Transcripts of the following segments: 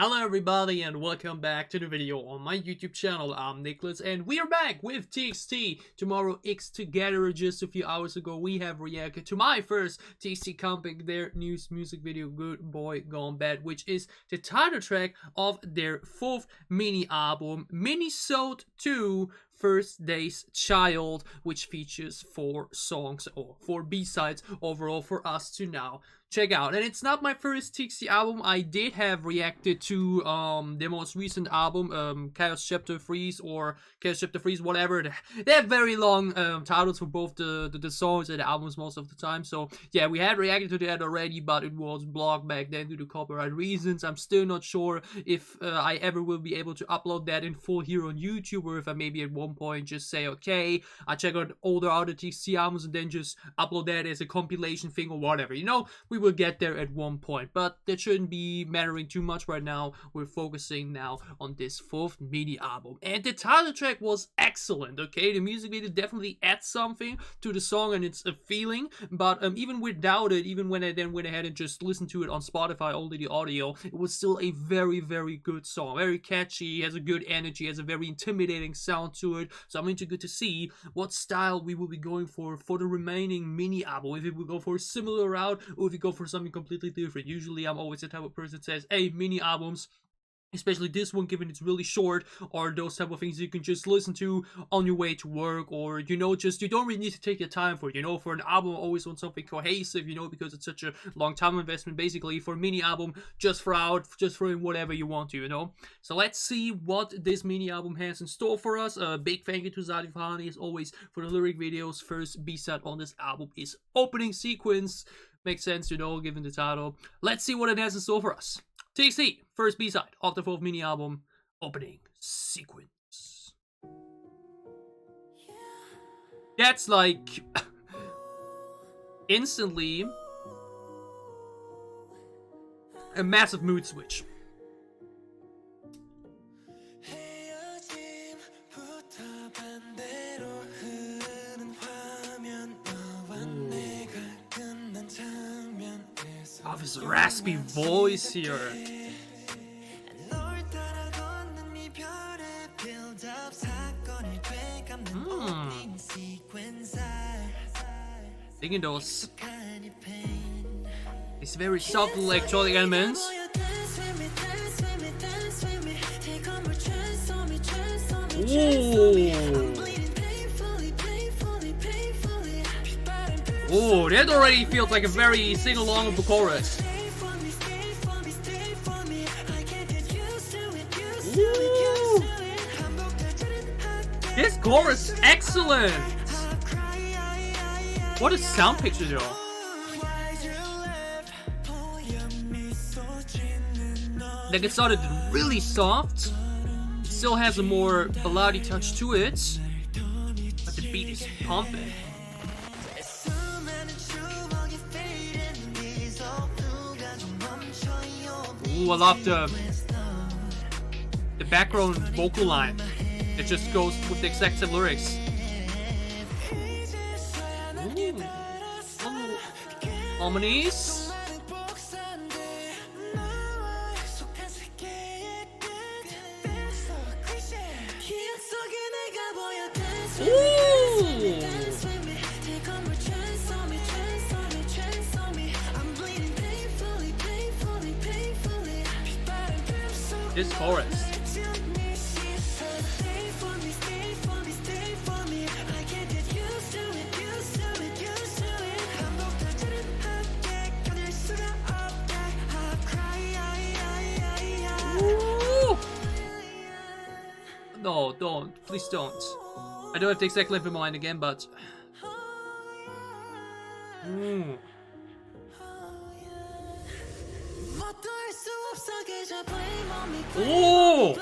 Hello everybody and welcome back to the video on my YouTube channel. I'm Nicholas and we are back with TXT. Tomorrow X Together. Just a few hours ago we have reacted to my first TXT comeback, their new music video Good Boy Gone Bad, which is the title track of their fourth mini album, Minisode 2 First Day's Child, which features 4 songs or 4 B-sides overall for us to now check out. And it's not my first TXT album. I did have reacted to their most recent album, Chaos Chapter Freeze or Chaos Chapter Freeze, whatever. They have very long titles for both the songs and the albums most of the time. So yeah, we had reacted to that already, but it was blocked back then due to copyright reasons. I'm still not sure if I ever will be able to upload that in full here on YouTube, or if I maybe at one point just say, okay, I check out older TXT albums and then just upload that as a compilation thing or whatever. You know, we will get there at one point, but that shouldn't be mattering too much right now. We're focusing now on this fourth mini album, and the title track was excellent. Okay, the music video definitely adds something to the song and it's a feeling, but even without it, even when I then went ahead and just listened to it on Spotify, only the audio, it was still a very good song, very catchy, has a good energy, has a very intimidating sound to it. So I'm interested to see what style we will be going for the remaining mini album, if it will go for a similar route or if we go for something completely different. Usually I'm always the type of person that says, hey, mini albums, especially this one, given it's really short, or those type of things you can just listen to on your way to work, or you know, just you don't really need to take your time for it. You know, for an album I always want something cohesive, you know, because it's such a long time investment. Basically for a mini album, just throw in whatever you want to, you know. So let's see what this mini album has in store for us. A big thank you to Zadi Fahani as always for the lyric videos. First B-side on this album is Opening Sequence. Makes sense, you know, given the title. Let's see what it has in store for us. TXT, first B-side of the fourth mini album, Opening Sequence. That's like instantly a massive mood switch. Oh, his raspy voice here. Digging those. It's very soft electronic elements. Oh, that already feels like a very sing-along of the chorus. Ooh. This chorus, excellent! What a sound picture, though. Like, it started really soft, it still has a more ballady touch to it, but the beat is pumping. Ooh, I love the background vocal line. It just goes with the exact same lyrics. Ooh. Oh. Harmonies. Ooh. This chorus. Ooh. No, don't. Please don't. I don't have the exact length in mind again, but... Oh!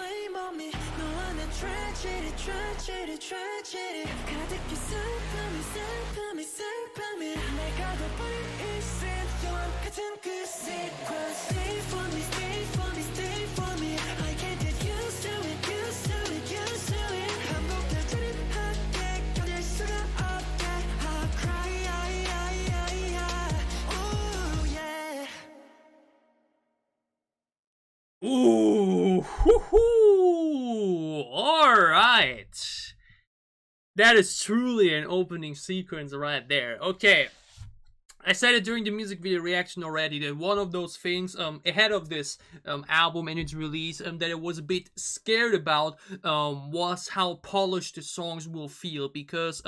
Ooh, all right. That is truly an opening sequence right there. Okay, I said it during the music video reaction already that one of those things ahead of this album and its release that I was a bit scared about was how polished the songs will feel, because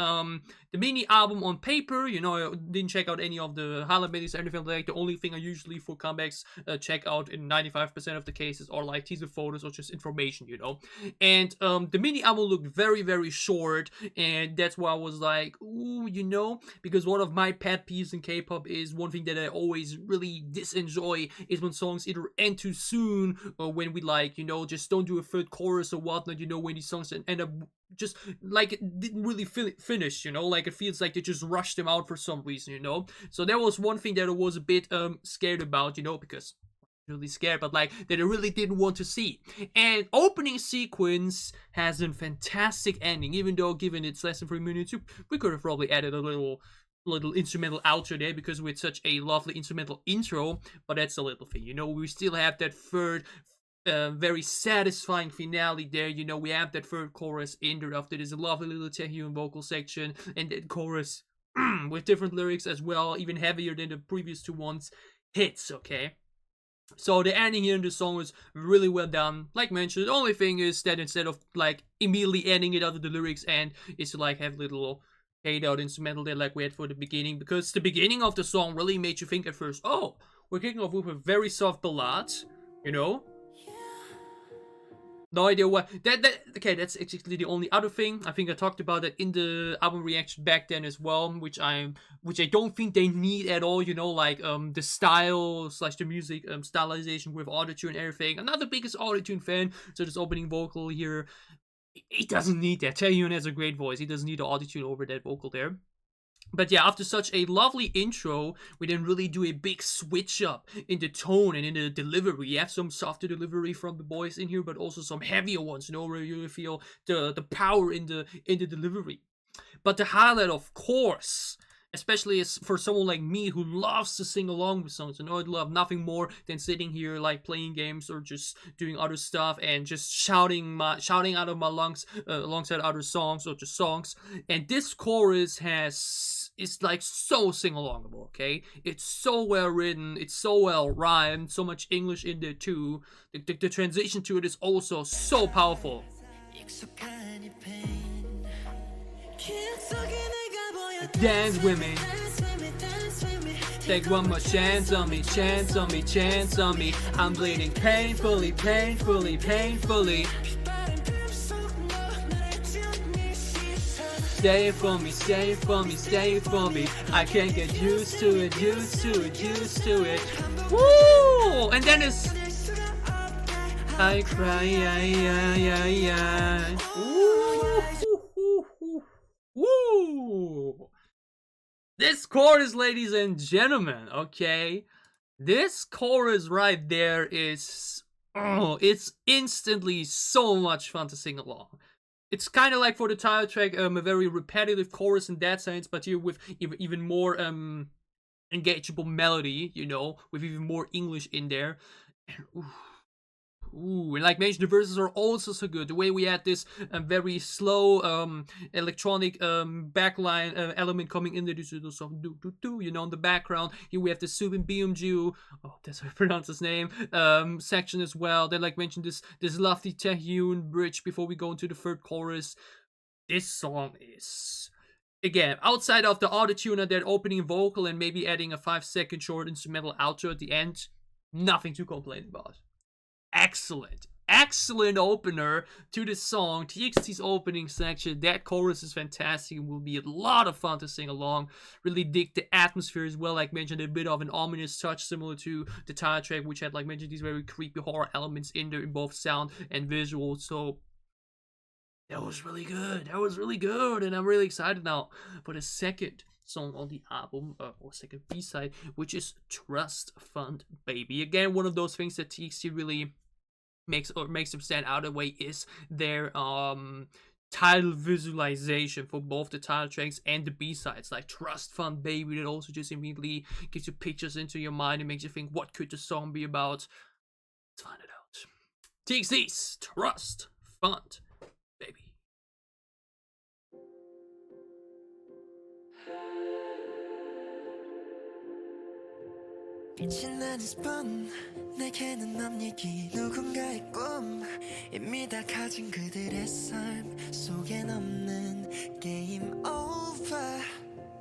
the mini album on paper, you know, I didn't check out any of the highlight videos or anything like that. The only thing I usually for comebacks check out in 95% of the cases are like teaser photos or just information, you know. And the mini album looked very, very short, and that's why I was like, ooh, you know, because one of my pet peeves in K-pop is one thing that I always really disenjoy is when songs either end too soon, or when we, like, you know, just don't do a third chorus or whatnot, you know, when these songs end up just like it didn't really finish, you know, like it feels like they just rushed them out for some reason, you know. So that was one thing that I was a bit scared about, you know, because really scared, but like that I really didn't want to see. And opening sequence has a fantastic ending, even though given it's less than 3 minutes, we could have probably added a little instrumental outro there, because with such a lovely instrumental intro. But that's a little thing, you know. We still have that third very satisfying finale there, you know. We have that third chorus in there after this lovely little Taehyun vocal section, and that chorus with different lyrics as well, even heavier than the previous two ones, hits, okay. So the ending here in the song is really well done. Like mentioned, the only thing is that instead of like immediately ending it after the lyrics end, is to like have little fade out instrumental there like we had for the beginning, because the beginning of the song really made you think at first, oh, we're kicking off with a very soft ballad, you know. No idea what okay, that's actually the only other thing. I think I talked about it in the album reaction back then as well, which I don't think they need at all, you know, like the style slash the music stylization with autotune and everything. I'm not the biggest autotune fan, so this opening vocal here, he doesn't need that. Taehyun has a great voice, he doesn't need the autotune over that vocal there. But yeah, after such a lovely intro, we then really do a big switch up in the tone and in the delivery. We have some softer delivery from the boys in here, but also some heavier ones, you know, where you feel the power in the delivery. But the highlight, of course, especially as for someone like me who loves to sing along with songs, and I'd love nothing more than sitting here like playing games or just doing other stuff and just shouting out of my lungs alongside other songs or just songs. And this chorus is like so sing alongable, okay? It's so well written, it's so well rhymed, so much English in there too. The transition to it is also so powerful. Dance with me. Take one more chance on me, chance on me, chance on me. I'm bleeding painfully, painfully, painfully. Stay for me, stay for me, stay for me. I can't get used to it, used to it, used to it. Woo! And then it's I cry, yeah. Woo! This chorus, ladies and gentlemen, okay? This chorus right there is, oh, it's instantly so much fun to sing along. It's kind of like for the title track, a very repetitive chorus in that sense, but here with even more engageable melody, you know, with even more English in there. And, ooh, and like mentioned, the verses are also so good. The way we had this very slow electronic backline element coming in there, this little song, you know, in the background. Here we have the Subin Byung-ju, oh, that's how I pronounce his name, section as well. Then, like mentioned, this lovely Taehyun bridge before we go into the third chorus. This song is, again, outside of the autotune and that opening vocal and maybe adding a 5-second short instrumental outro at the end, nothing to complain about. Excellent opener to this song. TXT's opening section, that chorus is fantastic and will be a lot of fun to sing along. Really dig the atmosphere as well, like mentioned, a bit of an ominous touch similar to the title track, which had, like mentioned, these very creepy horror elements in there in both sound and visual. So that was really good, and I'm really excited now for the second song on the album, or second B-side, which is Trust Fund Baby. Again, one of those things that TXT really makes them stand out of the way is their title visualization for both the title tracks and the B-sides, like Trust Fund Baby, that also just immediately gives you pictures into your mind and makes you think, what could the song be about? Let's find it out. TXT's Trust Fund, baby. 빛이 나는 스폰 내게는 남 얘기 누군가의 꿈 이미 다 가진 그들의 삶 속에 없는 게임 over.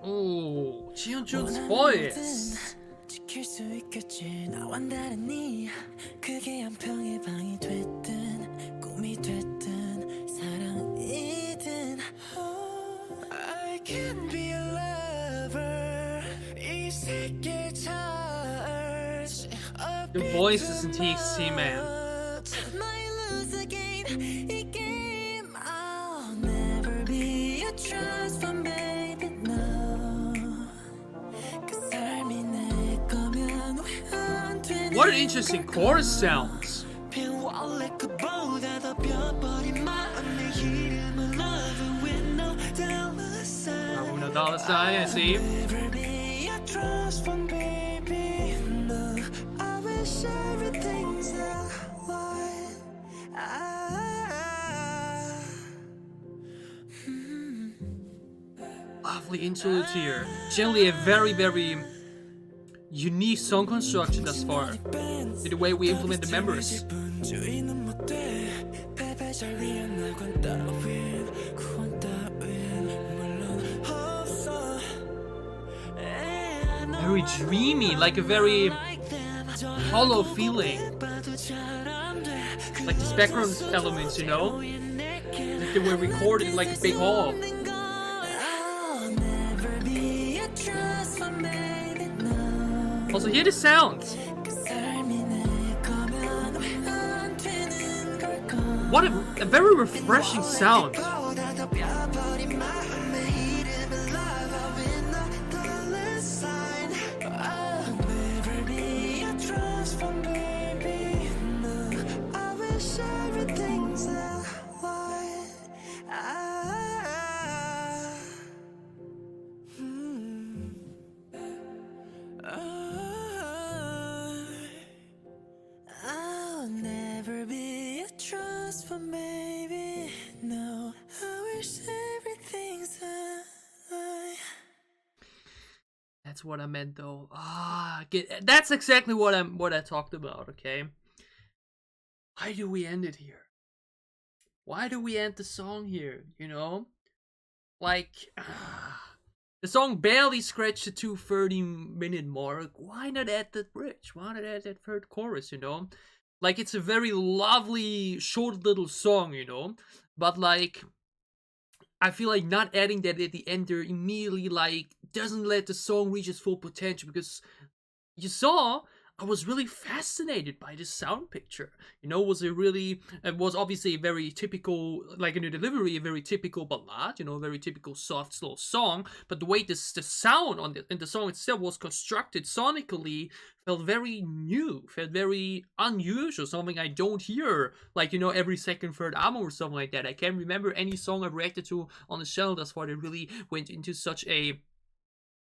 Oh, Jihyun's voice. 지킬 수 있겠지 나와 다르니 그게 한 평의 방이 됐든 꿈이 됐든 사랑이든 I can be a lover 이 세계 charge The voice is in TXT, man. might lose again 이 game I'll never be a trust fund baby no 그 삶이 내 거면 왜 안 되는 What an interesting chorus sounds. 그보다 더 펴버린 마음의 이름을 love with no dollar sign No dollar sign, I see. never be a trust fund baby no I wish everything's alright Lovely interlude here. Generally a very, very unique song construction thus far. In the way we implement the members. 주인은 못돼 패배자 위한 낙원 따윈 구원 따윈 물론 없어 Very dreamy, like a very hollow feeling. Like these background elements, you know? Like they were recorded in like a big hall. Also, hear the sounds. What a very refreshing sound. I'll never be a trust fund baby. No, I wish everything's alright. That's what I meant, though. That's exactly what I talked about. Okay. Why do we end it here? Why do we end the song here? You know, like the song barely scratched the 2:30-minute mark. Why not add that bridge? Why not add that third chorus? You know, like it's a very lovely short little song. You know, but like I feel like not adding that at the end there immediately like doesn't let the song reach its full potential, because you saw I was really fascinated by this sound picture. You know, it was obviously a very typical, like in the delivery, a very typical ballad, you know, a very typical soft, slow song. But the way the sound in the song itself was constructed sonically felt very new, felt very unusual, something I don't hear, like, you know, every second, third album or something like that. I can't remember any song I've reacted to on the channel thus far that really went into such a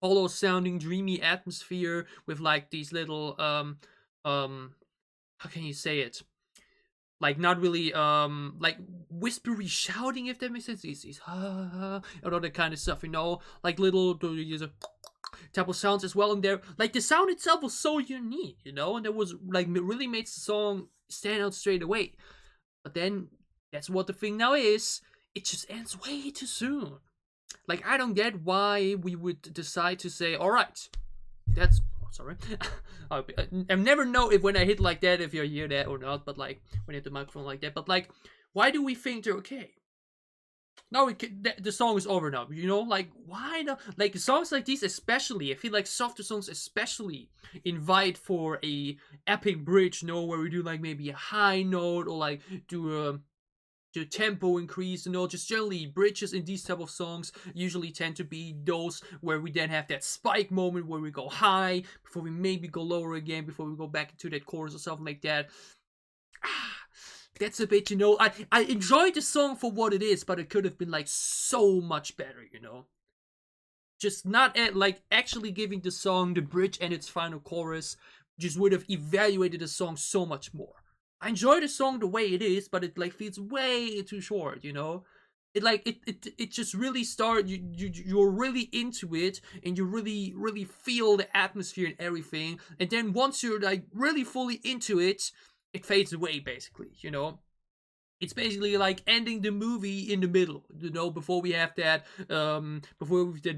hollow sounding dreamy atmosphere with like these little how can you say it, like not really like whispery shouting, if that makes sense. These and all that kind of stuff, you know, like little type of sounds as well in there. Like the sound itself was so unique, you know, and it was like really makes the song stand out straight away. But then that's what the thing now is, it just ends way too soon. Like, I don't get why we would decide to say, all right, that's, oh, sorry. I never know if when I hit like that, if you hear that or not, but like, when you hit the microphone like that, but like, why do we think they're okay? Now the song is over now, you know, like, why not? Like, songs like these especially, I feel like softer songs especially invite for a epic bridge, you know, where we do like maybe a high note or like do a tempo increase, you know, just generally bridges in these type of songs usually tend to be those where we then have that spike moment where we go high before we maybe go lower again before we go back into that chorus or something like that. That's a bit, you know, I enjoyed the song for what it is, but it could have been like so much better, you know. Just not like actually giving the song the bridge and its final chorus just would have evaluated the song so much more. I enjoy the song the way it is, but it like feels way too short, you know? It just really you're really into it, and you really feel the atmosphere and everything, and then once you're like really fully into it, it fades away basically, you know? It's basically like ending the movie in the middle, you know, before we have that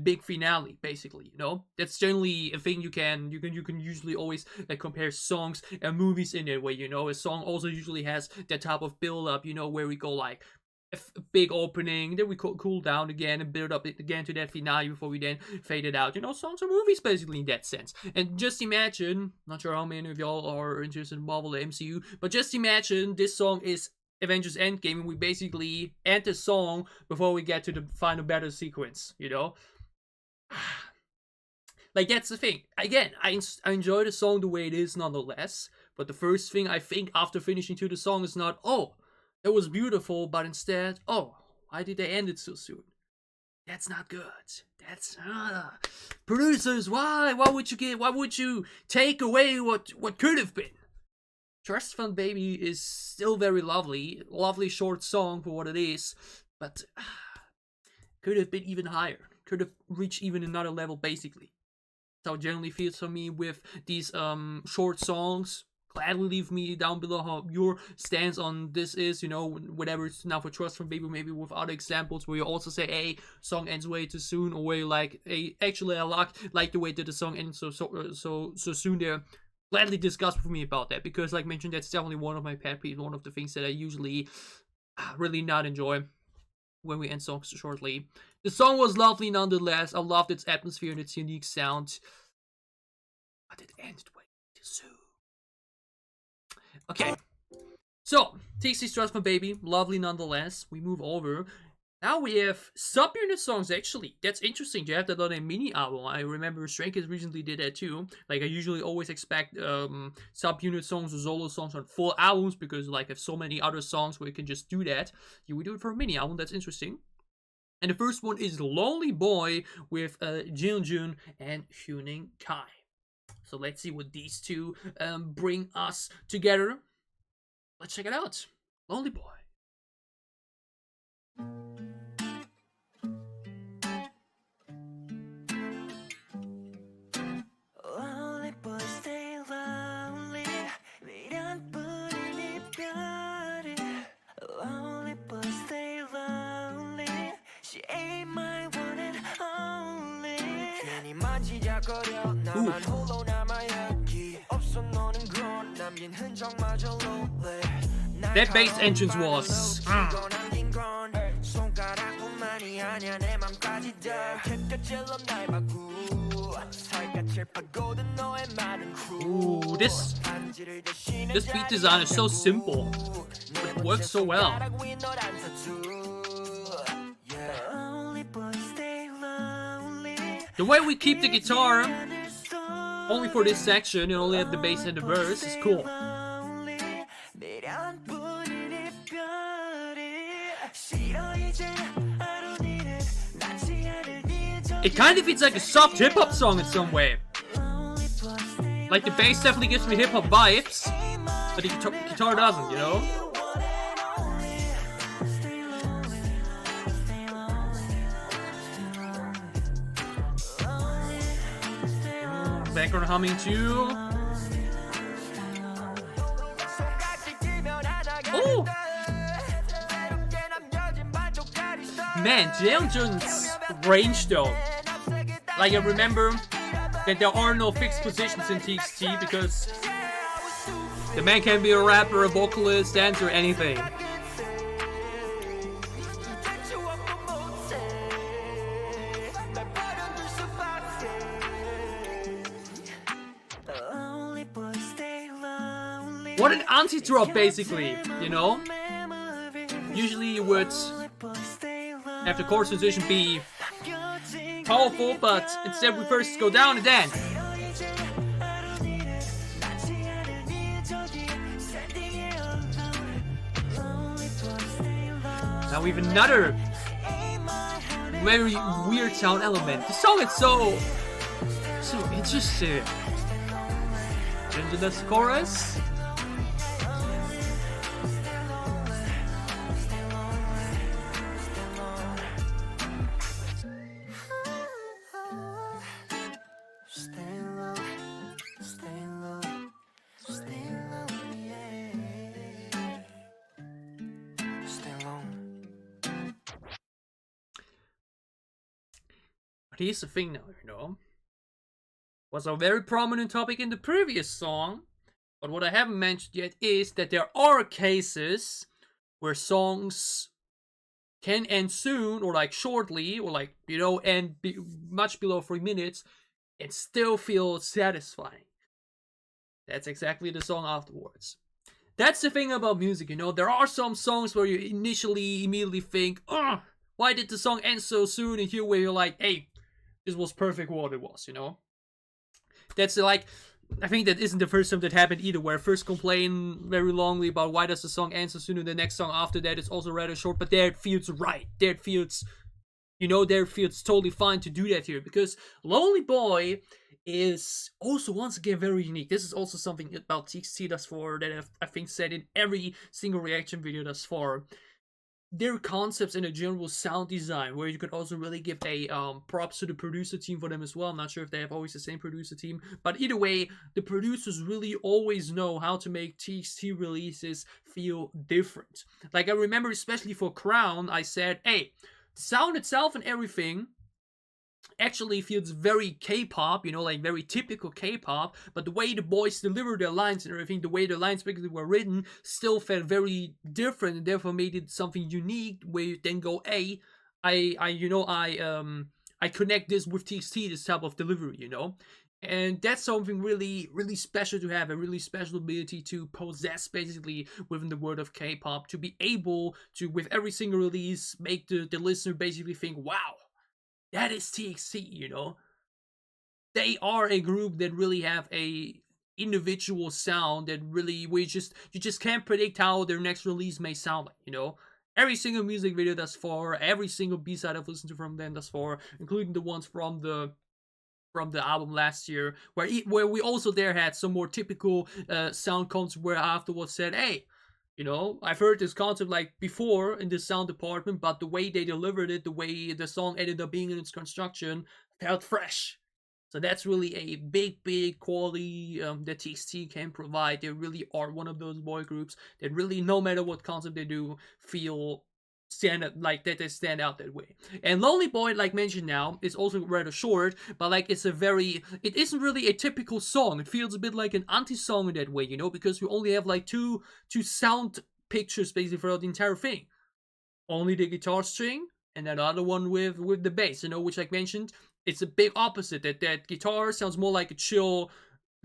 big finale, basically, you know. That's generally a thing you can usually always like compare songs and movies in that way, you know. A song also usually has that type of build up, you know, where we go like a big opening, then we cool down again and build up again to that finale before we then fade it out. You know, songs are movies basically in that sense. And just imagine, not sure how many of y'all are interested in Marvel or MCU, but just imagine this song is Avengers Endgame, and we basically end the song before we get to the final battle sequence, you know? Like, that's the thing. Again, I enjoy the song the way it is nonetheless, but the first thing I think after finishing to the song is not, oh, it was beautiful, but instead, oh, why did they end it so soon? That's not good. That's producers, why would you take away what could have been? Trust Fund Baby is still very lovely short song for what it is, but could have been even higher, could have reached even another level basically. So it generally feels for me with these short songs. Gladly leave me down below how your stance on this is, you know, whatever it's now for Trust Fund Baby, maybe with other examples where you also say, hey, song ends way too soon, or where you like, hey, actually I like the way that the song ends so soon there. Gladly discuss with me about that, because like mentioned, that's definitely one of my pet peeves, one of the things that I usually really not enjoy when we end songs shortly. The song was lovely nonetheless. I loved its atmosphere and its unique sound, but it ended way too soon. Okay, so TXT Trust My Baby, lovely nonetheless. We move over. Now we have subunit songs, actually. That's interesting to have that on a mini album. I remember Stray Kids recently did that too. Like, I usually always expect subunit songs or solo songs on full albums, because like I have so many other songs where you can just do that. Here we do it for a mini album. That's interesting. And the first one is Lonely Boy with Jeonjun and Hyuning Kai. So let's see what these two bring us together. Let's check it out. Lonely Boy. Lonely boy stay lonely 미련뿐인 이별이 Lonely boy stay lonely She ain't my one and only 괜히 만지작거려 나만 홀로 남아 여기 없어 너는 그런 남긴 흔적마저 lonely That bass entrance was Ooh, this beat design is so simple, but it works so well. The way we keep the guitar only for this section and only have the bass and the verse is cool. It kind of feels like a soft hip-hop song in some way. Like, the bass definitely gives me hip-hop vibes, but the guitar doesn't, you know? Background humming too. Oh! Man, Jeonjun's range though. Like, I remember that there are no fixed positions in TXT because the man can be a rapper, a vocalist, dancer, anything. What an anti-drop, basically, you know? Usually you would have the chorus transition be powerful, but instead we first go down and then. Now we have another very weird sound element. The song is so interesting. Into the chorus. But here's the thing now, was a very prominent topic in the previous song, but what I haven't mentioned yet is that there are cases where songs can end soon, or like shortly, or like, end much below 3 minutes, and still feel satisfying. That's exactly the song afterwards. That's the thing about music, there are some songs where you immediately think, why did the song end so soon? And here where you're like, hey, this was perfect what it was, That's like, I think that isn't the first time that happened either, where I first complain very longly about why does the song end so soon, and the next song after that is also rather short, but there it feels right. There it feels, there it feels totally fine to do that here, because Lonely Boy is also, once again, very unique. This is also something about TXT thus far that I've, I think, said in every single reaction video thus far. Their concepts and a general sound design, where you could also really give a props to the producer team for them as well. I'm not sure if they have always the same producer team, but either way, the producers really always know how to make TXT releases feel different. Like, I remember especially for Crown, I said, hey, the sound itself and everything actually feels very K-pop, like very typical K-pop, but the way the boys deliver their lines and everything, the way the lines basically were written, still felt very different, and therefore made it something unique, where you then go, hey, I connect this with TXT, this type of delivery, And that's something really, really special to have, a really special ability to possess, basically, within the world of K-pop, to be able to, with every single release, make the listener basically think, wow, that is TXT, They are a group that really have a individual sound that really, you just can't predict how their next release may sound like, Every single music video thus far, every single B-side I've listened to from them thus far, including the ones from the album last year, where we also there had some more typical sound concepts, where I afterwards said, hey, I've heard this concept like before in the sound department, but the way they delivered it, the way the song ended up being in its construction, felt fresh. So that's really a big quality that TXT can provide. They really are one of those boy groups that really, no matter what concept they do, feel stand out, like that they stand out that way. And Lonely Boy, like mentioned now, is also rather short, but like it isn't really a typical song. It feels a bit like an anti-song in that way, because we only have like two sound pictures basically throughout the entire thing. Only the guitar string and another one with the bass, which, like mentioned, it's a big opposite. That guitar sounds more like a chill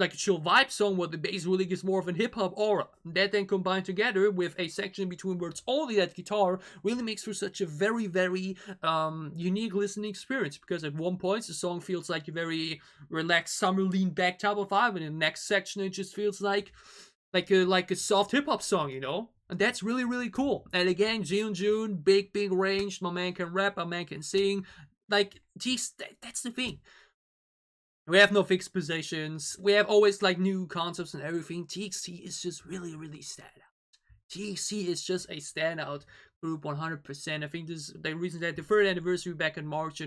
vibe song, where the bass really gives more of an hip-hop aura. That then combined together with a section between where it's only that guitar really makes for such a very, very unique listening experience, because at one point the song feels like a very relaxed summer lean back type of vibe, and in the next section it just feels like a soft hip-hop song, And that's really, really cool. And again, June, big range. My man can rap, my man can sing. Like, geez, that's the thing. We have no fixed positions. We have always like new concepts and everything. TXT is just really, really standout. TXT is just a standout group 100%. I think this is the reason that the third anniversary back in March,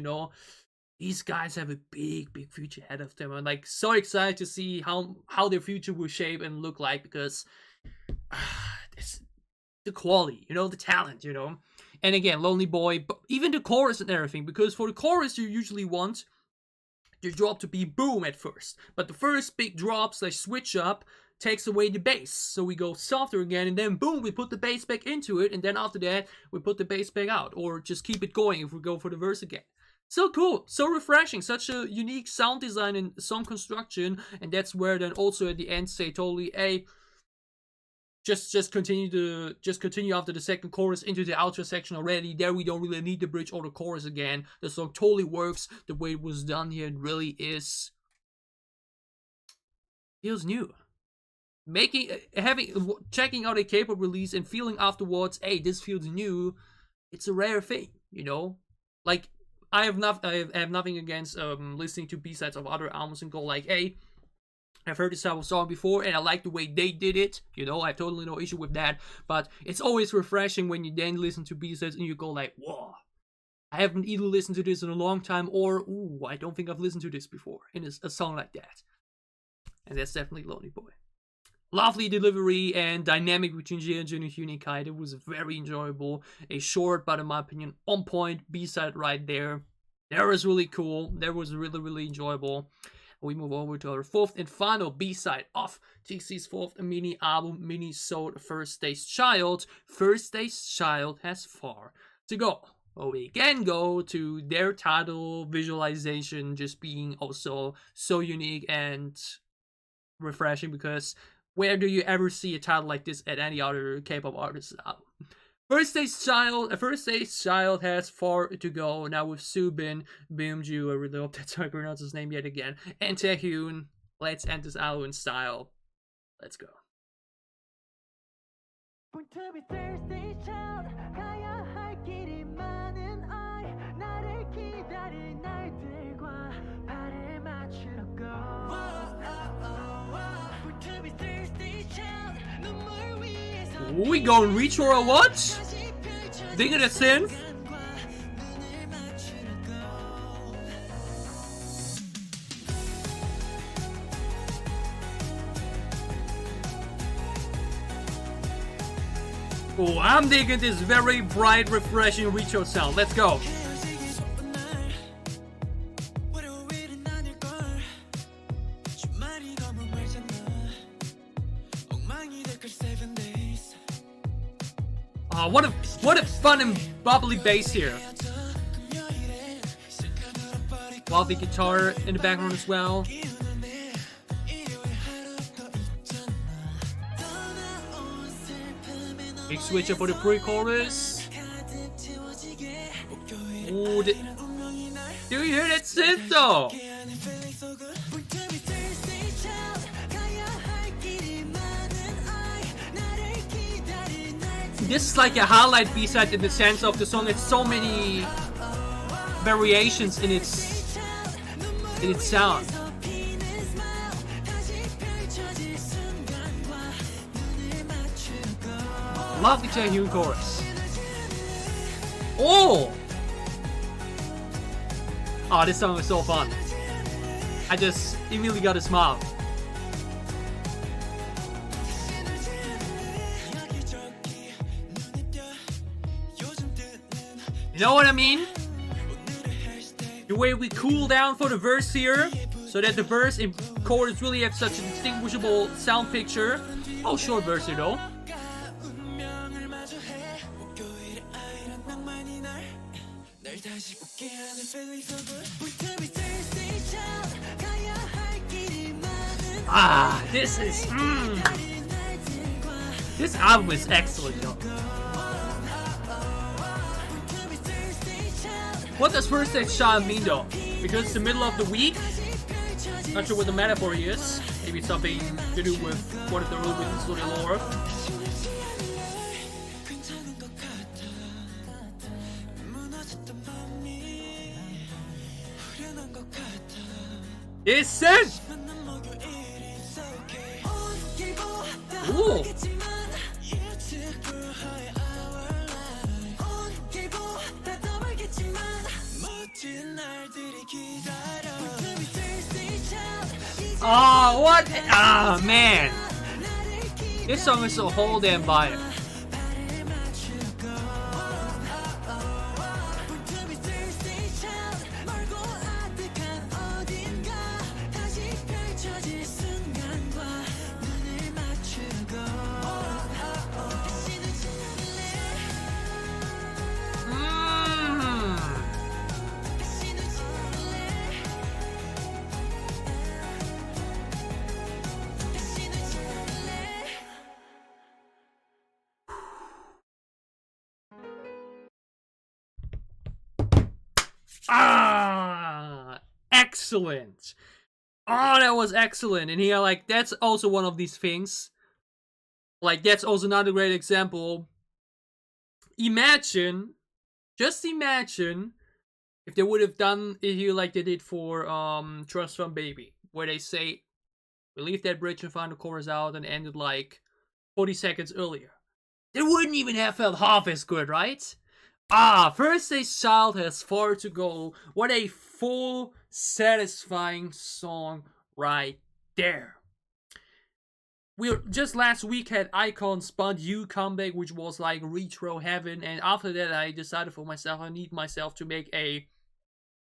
these guys have a big future ahead of them. I'm like so excited to see how their future will shape and look like, because it's the quality, the talent, And again, Lonely Boy, but even the chorus and everything, because for the chorus you usually want the drop to be boom at first, but the first big drop / switch up takes away the bass, so we go softer again, and then boom, we put the bass back into it, and then after that we put the bass back out, or just keep it going if we go for the verse again. So cool, so refreshing, such a unique sound design and song construction, and that's where then also at the end say totally, hey, just continue after the second chorus into the outro section already. There we don't really need the bridge or the chorus again. The song totally works the way it was done here. It really feels new. Checking out a K-pop release and feeling afterwards, hey, this feels new. It's a rare thing, Like, I have nothing against listening to B-sides of other albums and go like, hey, I've heard this type of song before, and I like the way they did it. I have totally no issue with that. But it's always refreshing when you then listen to B-sides and you go like, whoa, I haven't either listened to this in a long time, or, ooh, I don't think I've listened to this before in a song like that. And that's definitely Lonely Boy. Lovely delivery and dynamic between Jianjun and Hyunin. It was very enjoyable. A short, but in my opinion, on point B-side right there. That was really cool. That was really enjoyable. We move over to our fourth and final B-side of TXT's fourth mini album, minisode First Day's Child. First Day's Child has far to go. Well, we can go to their title visualization just being also so unique and refreshing, because where do you ever see a title like this at any other K-pop artist's album? First Day's Child has far to go. Now with Subin, Beomju, I really hope that's how I pronounce his name yet again, and Taehyun, let's end this album in style. Let's go. We going retro or what? Digging a synth? Oh, I'm digging this very bright, refreshing retro sound. Let's go. What a fun and bubbly bass here. Lovely guitar in the background as well. Big switch up for the pre-chorus. Ooh, do you hear that synth though? This is like a highlight B-side in the sense of the song. It's so many variations in its sound. Love the Taehyun chorus. Oh, this song is so fun. I just immediately got a smile. You know what I mean? The way we cool down for the verse here, so that the verse and chorus really have such a distinguishable sound picture. Oh, short verse here though. This is this album is excellent, yo. What does First Day's Child mean though? Because it's the middle of the week. Not sure what the metaphor is. Maybe something to do with what if the real reasons for the lore. It's it! Ooh! Oh, what? Ah, man. This song is so whole damn fire. Excellent. Oh, that was excellent. And here, like, that's also one of these things. Like, that's also another great example. Just imagine if they would have done it here like they did for Trust Fund Baby, where they say, we leave that bridge and find the chorus out and ended like 40 seconds earlier. It wouldn't even have felt half as good, right? First Day's Child has far to go. What a full, satisfying song right there. We just last week had iKON's But You comeback, which was like retro heaven, and after that I decided for myself I need myself to make a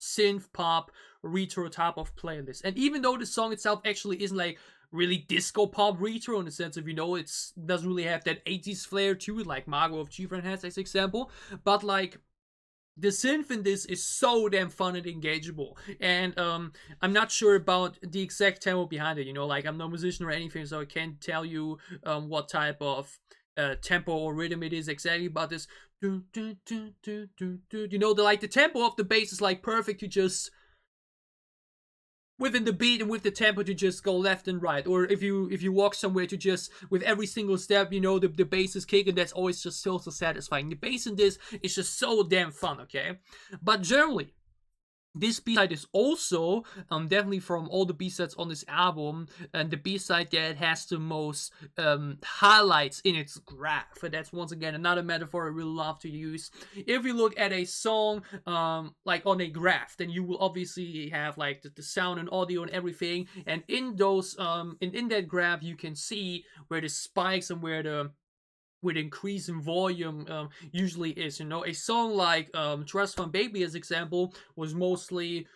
synth pop retro type of playlist. And even though the song itself actually isn't like really disco pop retro in the sense of, you know, it's doesn't really have that 80s flair to it like Margot of Gfriend has as example, but like the synth in this is so damn fun and engageable. And I'm not sure about the exact tempo behind it, you know, like I'm no musician or anything, so I can't tell you what type of tempo or rhythm it is exactly, but this you know, the tempo of the bass is like perfect to just within the beat and with the tempo to just go left and right, or if you walk somewhere to just with every single step, you know, the bass is kicking. That's always just so satisfying. The bass in this is just so damn fun, okay? But generally, this B-side is also definitely from all the B-sides on this album, and the B-side that has the most highlights in its graph. And that's once again another metaphor I really love to use. If you look at a song like on a graph, then you will obviously have like the sound and audio and everything. And in those in that graph, you can see where the spikes and where the with increase in volume usually is, you know. A song like Trust Fund Baby as example was mostly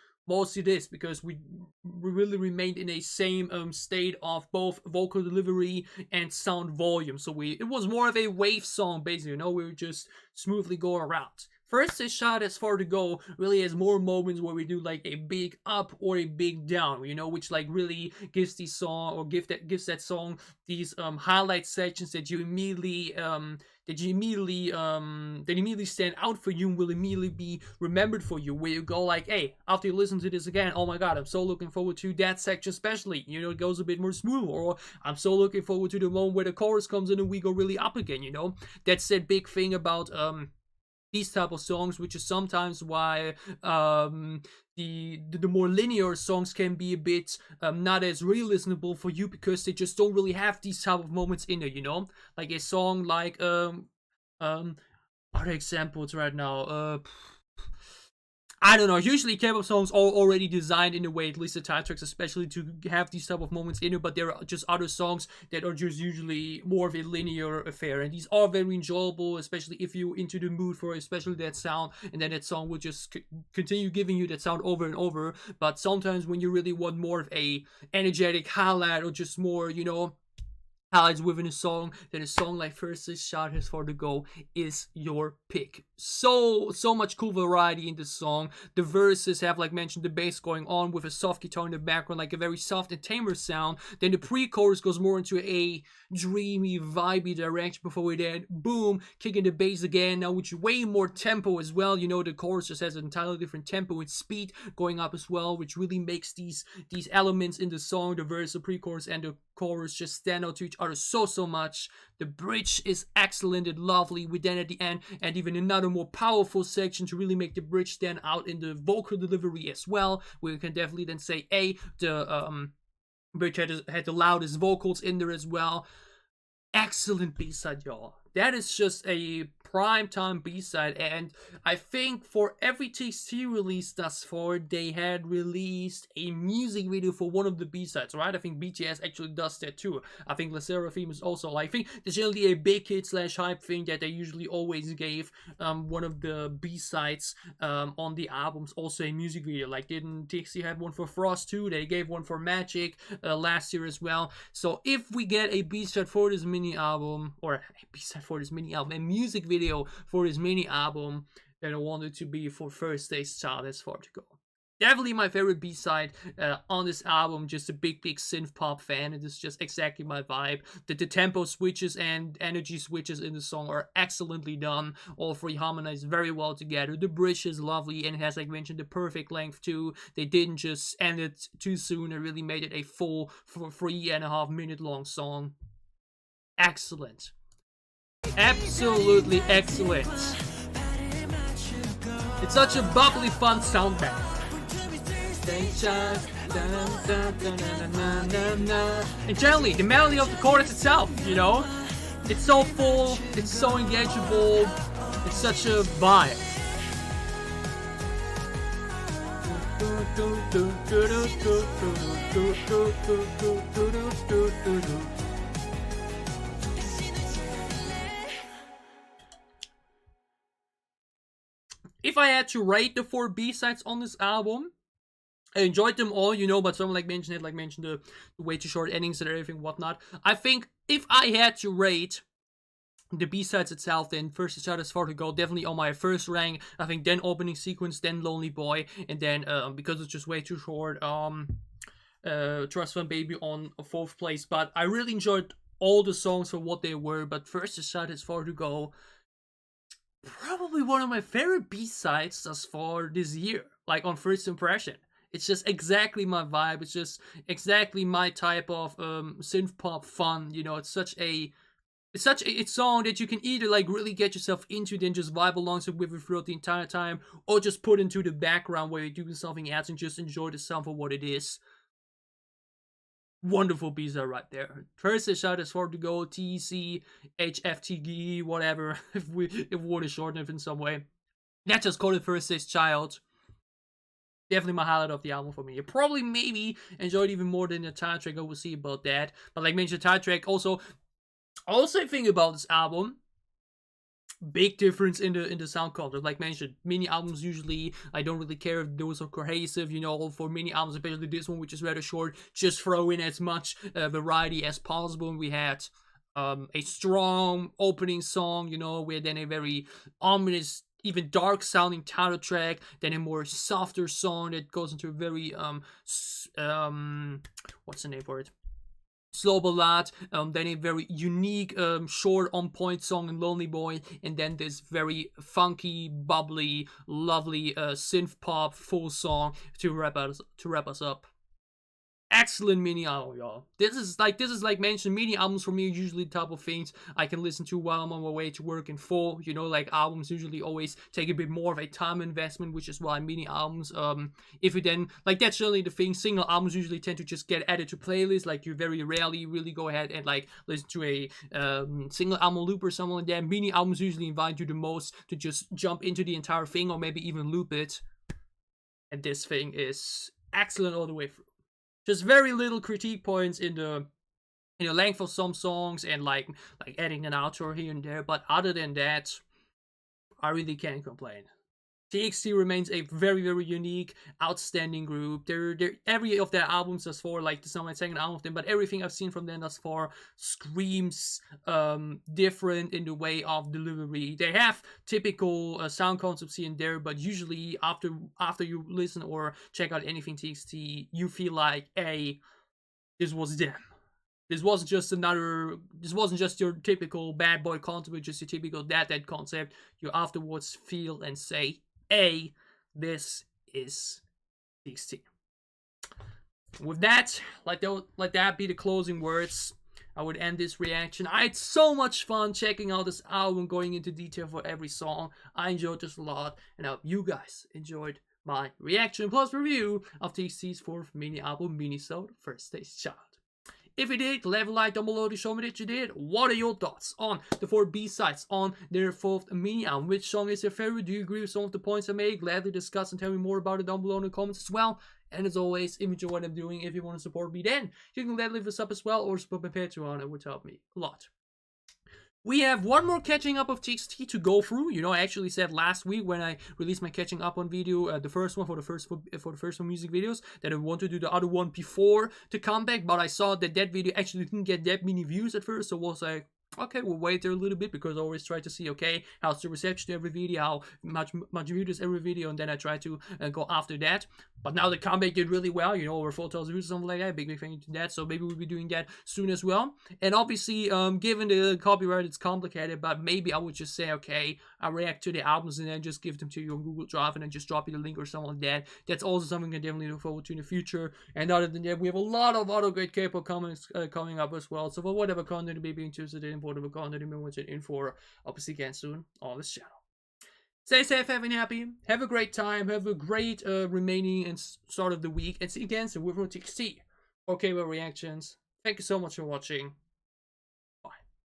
this because we really remained in a same state of both vocal delivery and sound volume. So it was more of a wave song basically, you know, we would just smoothly go around. First is Shot As Far To Go really has more moments where we do like a big up or a big down, you know, which like really gives the song or gives that song these highlight sections that you immediately stand out for you and will immediately be remembered for you, where you go like, hey, after you listen to this again, oh my god, I'm so looking forward to that section especially, you know, it goes a bit more smooth, or I'm so looking forward to the moment where the chorus comes in and we go really up again, you know. That's that big thing about these type of songs, which is sometimes why the more linear songs can be a bit not as re-listenable for you, because they just don't really have these type of moments in there, you know. Like a song like other examples right now, I don't know, usually K-pop songs are already designed in a way, at least the title tracks especially, to have these type of moments in it, but there are just other songs that are just usually more of a linear affair, and these are very enjoyable, especially if you're into the mood for especially that sound, and then that song will just continue giving you that sound over and over. But sometimes when you really want more of a energetic highlight, or just more, you know, highlights within a song, then a song like First Is Shot As Far To Go is your pick. So much cool variety in this song. The verses have, like mentioned, the bass going on with a soft guitar in the background, like a very soft and tamer sound. Then the pre-chorus goes more into a dreamy, vibey direction before we then, boom, kicking the bass again, now with way more tempo as well. You know, the chorus just has an entirely different tempo and speed going up as well, which really makes these elements in the song, the verse, the pre-chorus, and the chorus just stand out to each other so much. The bridge is excellent and lovely. We then at the end and even another more powerful section to really make the bridge stand out in the vocal delivery as well. We can definitely then say the bridge had the loudest vocals in there as well. Excellent B-side, y'all. That is just a primetime B-side, and I think for every TXT release thus far, they had released a music video for one of the B-sides, right? I think BTS actually does that too. I think La Seraphim is also, like, I think there's generally a big hit / hype thing that they usually always gave one of the B-sides on the albums also a music video. Like, didn't TXT have one for Frost too? They gave one for Magic last year as well. So if we get a B-side for this mini album, or a B-side for this mini album, a music video for this mini album, then I want it to be for First Is Shot As Far To Go. Definitely my favorite B-side on this album. Just a big synth pop fan. It is just exactly my vibe. The tempo switches and energy switches in the song are excellently done. All three harmonize very well together. The bridge is lovely and it has, like mentioned, the perfect length too. They didn't just end it too soon. They really made it a full 3.5 minute long song. Excellent. Absolutely excellent. It's such a bubbly, fun sound bath. And generally, the melody of the chorus itself, you know, it's so full, it's so engageable, it's such a vibe. if I had to rate the 4 B-sides on this album, I enjoyed them all, but someone mentioned the way too short endings and everything, whatnot. I think if I had to rate the B-sides itself, then First Is Shot As Far To Go definitely on my first rank. I think then Opening Sequence, then Lonely Boy, and then because it's just way too short, Trust Fund Baby on 4th place. But I really enjoyed all the songs for what they were. But First Is Shot As Far To Go, probably one of my favorite B-sides thus far this year, like on first impression. It's just exactly my vibe. It's just exactly my type of synth pop fun. It's such a song that you can either really get yourself into, then just vibe alongside with it throughout the entire time, or just put into the background where you're doing something else and just enjoy the sound for what it is. Wonderful pizza right there. First Is Shot As Far To Go, TC, HFTG, whatever, if we want to shorten it in some way. Let's just call it First Is Child. Definitely my highlight of the album for me. You probably maybe enjoyed even more than the title track. I will see about that. But like mentioned, the title track also think about this album, big difference in the sound content. Like mentioned, mini albums usually I don't really care if those are cohesive. For mini albums, especially this one, which is rather short, just throw in as much variety as possible. And we had a strong opening song, with then a very ominous, even dark sounding title track, then a more softer song that goes into a very what's the name for it? Slow ballad, then a very unique, short, on-point song in Lonely Boy, and then this very funky, bubbly, lovely synth pop full song to wrap us up. Excellent mini album, y'all. This is like mentioned, mini albums for me are usually the type of things I can listen to while I'm on my way to work in full. Albums usually always take a bit more of a time investment, which is why mini albums, if you then, that's generally the thing, single albums usually tend to just get added to playlists. You very rarely really go ahead and listen to a single album loop or something like that. Mini albums usually invite you the most to just jump into the entire thing or maybe even loop it. And this thing is excellent all the way through. Just very little critique points in the length of some songs and like adding an outro here and there, but other than that, I really can't complain. TXT remains a very, very unique, outstanding group. They're every of their albums thus far, this is not my second album of them, but everything I've seen from them thus far screams different in the way of delivery. They have typical sound concepts here and there, but usually after you listen or check out anything TXT, you feel like, hey, this was them. This wasn't just your typical bad boy concept, but just your typical that concept. You afterwards feel and say, hey, this is TXT. With that, let that be the closing words. I would end this reaction. I had so much fun checking out this album, going into detail for every song. I enjoyed this a lot, and I hope you guys enjoyed my reaction plus review of TXT's 4th mini album, minisode, First Is Child. If you did, leave a like down below to show me that you did. What are your thoughts on the 4 B-sides on their 4th mini album? Which song is your favorite? Do you agree with some of the points I made? Gladly discuss and tell me more about it down below in the comments as well. And as always, if you enjoy what I'm doing, if you want to support me, then you can gladly leave this up as well, or support my Patreon. It would help me a lot. We have one more catching up of TXT to go through. I actually said last week when I released my catching up on video, the first one for the first one music videos, that I want to do the other one before the comeback, but I saw that video actually didn't get that many views at first, so I was like, okay, we'll wait there a little bit, because I always try to see, okay, how's the reception to every video, how much views every video, and then I try to go after that. But now the comeback did really well, over 4,000 views or something like that. Big thank you to that. So maybe we'll be doing that soon as well. And obviously, given the copyright, it's complicated, but maybe I would just say, okay, I react to the albums and then just give them to you on Google Drive and then just drop you the link or something like that. That's also something I definitely look forward to in the future. And other than that, we have a lot of other great K-pop comments coming up as well. So for whatever content you may be interested in, whatever content you may want to in for, obviously again soon on this channel. Stay safe, happy, happy. Have a great time. Have a great remaining and start of the week. And see you again soon with more TXT. Okay, well, reactions. Thank you so much for watching.